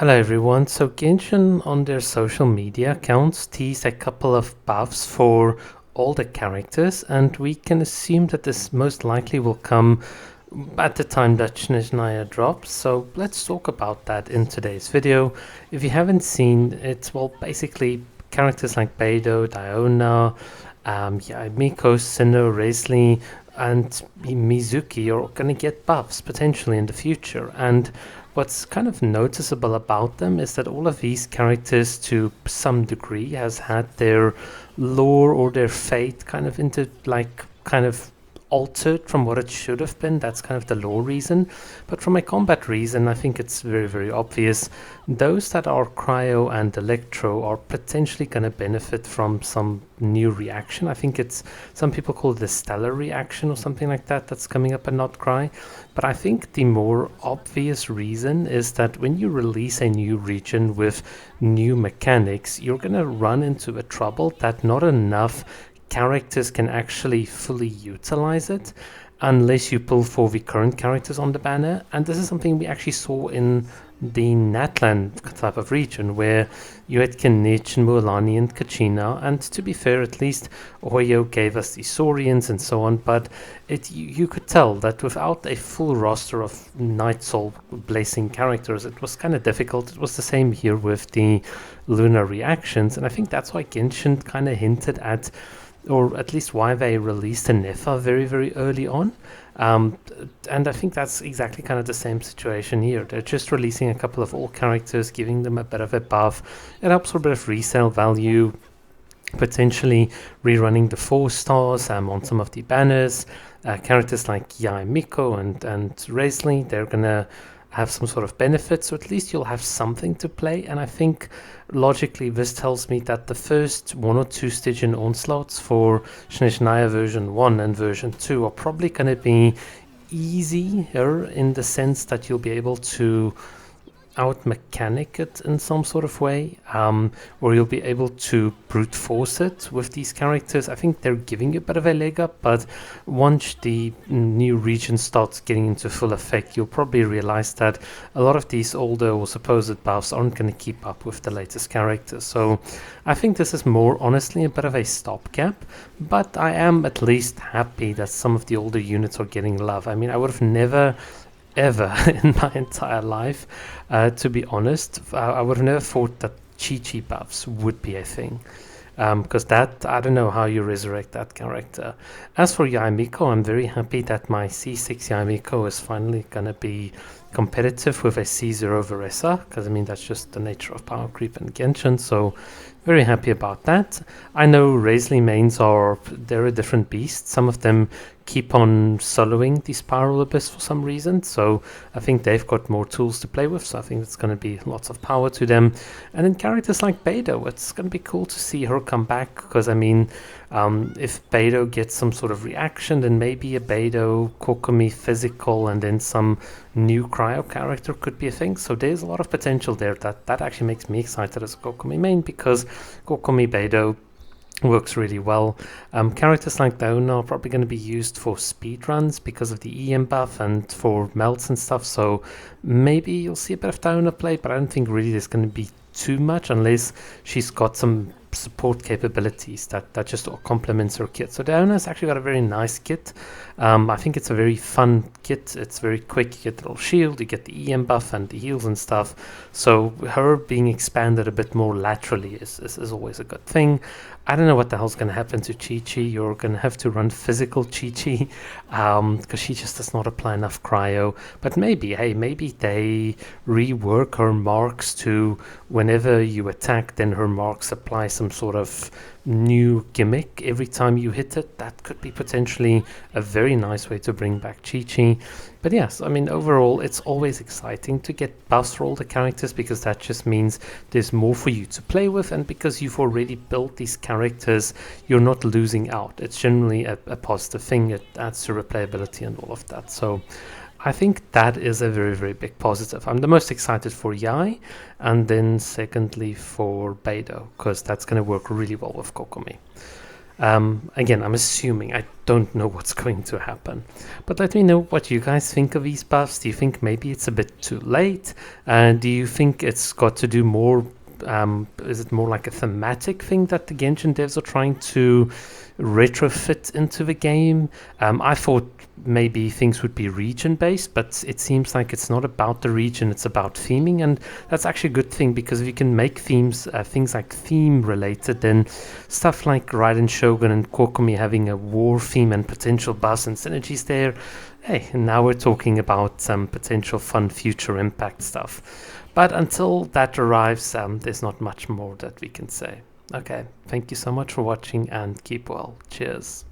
Hello everyone. So Genshin on their social media accounts teased a couple of buffs for all the characters, and we can assume that this most likely will come at the time that Shinigami drops. So let's talk about that in today's video. If you haven't seen it, well, basically characters like Beidou, Diona, yeah, Miko, Sinnoh, Resley, and Mizuki are going to get buffs potentially in the future. And what's kind of noticeable about them is that all of these characters, to some degree, has had their lore or their fate kind of into like kind of altered from what it should have been. That's kind of the lore reason. But from a combat reason, I think it's very, very obvious. Those that are Cryo and Electro are potentially going to benefit from some new reaction. I think it's, some people call it the stellar reaction or something like that, that's coming up in Not Cry. But I think the more obvious reason is that when you release a new region with new mechanics, you're going to run into a trouble that not enough characters can actually fully utilize it unless you pull for the current characters on the banner. And this is something we actually saw in the Natlan type of region, where you had Kinich and Mualani and Kachina, and to be fair, at least Oyo gave us the Saurians and so on, but you could tell that without a full roster of Night Soul blazing characters, it was kind of difficult. It was the same here with the Lunar reactions, and I think that's why Genshin kind of hinted at, or at least why they released a Nefa very, very early on. And I think that's exactly kind of the same situation here. They're just releasing a couple of old characters, giving them a bit of a buff. It helps for a bit of resale value, potentially rerunning the 4 stars on some of the banners. Characters like Yai Miko and Resley, they're going to have some sort of benefit, so at least you'll have something to play. And I think logically this tells me that the first 1 or 2 Stygian onslaughts for Shinigami version 1 and version 2 are probably going to be easier, in the sense that you'll be able to out mechanic it in some sort of way, or you'll be able to brute force it with these characters. I think they're giving you a bit of a leg up, but once the new region starts getting into full effect, you'll probably realize that a lot of these older or supposed buffs aren't going to keep up with the latest characters. So I think this is more honestly a bit of a stopgap, but I am at least happy that some of the older units are getting love. I mean, I would have never ever in my entire life, to be honest, I would have never thought that Chi-Chi buffs would be a thing, because that, I don't know how you resurrect that character. As for Yaimiko, I'm very happy that my C6 Yaimiko is finally going to be competitive with a C0 Veresa, because I mean that's just the nature of power creep in Genshin, so very happy about that. I know Resley mains they're a different beast. Some of them keep on soloing the Spiral Abyss for some reason, so I think they've got more tools to play with, so I think it's going to be lots of power to them. And then characters like Beidou, it's going to be cool to see her come back, because I mean, if Beidou gets some sort of reaction, then maybe a Beidou Kokomi physical and then some new Cryo character could be a thing. So there's a lot of potential there that actually makes me excited as a Kokomi main, because Kokomi Beidou works really well. Characters like Dauna are probably going to be used for speed runs because of the EM buff and for melts and stuff, so maybe you'll see a bit of Dauna play, but I don't think really there's going to be too much unless she's got some support capabilities that just complements her kit. So Diona's actually got a very nice kit. I think it's a very fun kit. It's very quick. You get the little shield, you get the EM buff and the heals and stuff. So her being expanded a bit more laterally is always a good thing. I don't know what the hell's going to happen to Chi-Chi. You're going to have to run physical Chi-Chi, because she just does not apply enough cryo. But maybe, hey, maybe they rework her marks to whenever you attack, then her marks apply some sort of new gimmick every time you hit it. That could be potentially a very nice way to bring back Chi-Chi. But yes, I mean, overall, it's always exciting to get buffs for all the characters, because that just means there's more for you to play with, and because you've already built these characters, you're not losing out. It's generally a positive thing. It adds to replayability and all of that. So I think that is a very, very big positive. I'm the most excited for Yai, and then secondly for Beidou, because that's going to work really well with Kokomi. Again, I'm assuming. I don't know what's going to happen. But let me know what you guys think of these buffs. Do you think maybe it's a bit too late? Do you think it's got to do more? Is it more like a thematic thing that the Genshin devs are trying to retrofit into the game? I thought maybe things would be region based, but it seems like it's not about the region, it's about theming, and that's actually a good thing, because if you can make themes, things like theme related, then stuff like Raiden Shogun and Kokomi having a war theme and potential buffs and synergies there, hey, now we're talking about some potential fun future impact stuff. But until that arrives, there's not much more that we can say. Okay, thank you so much for watching and keep well. Cheers.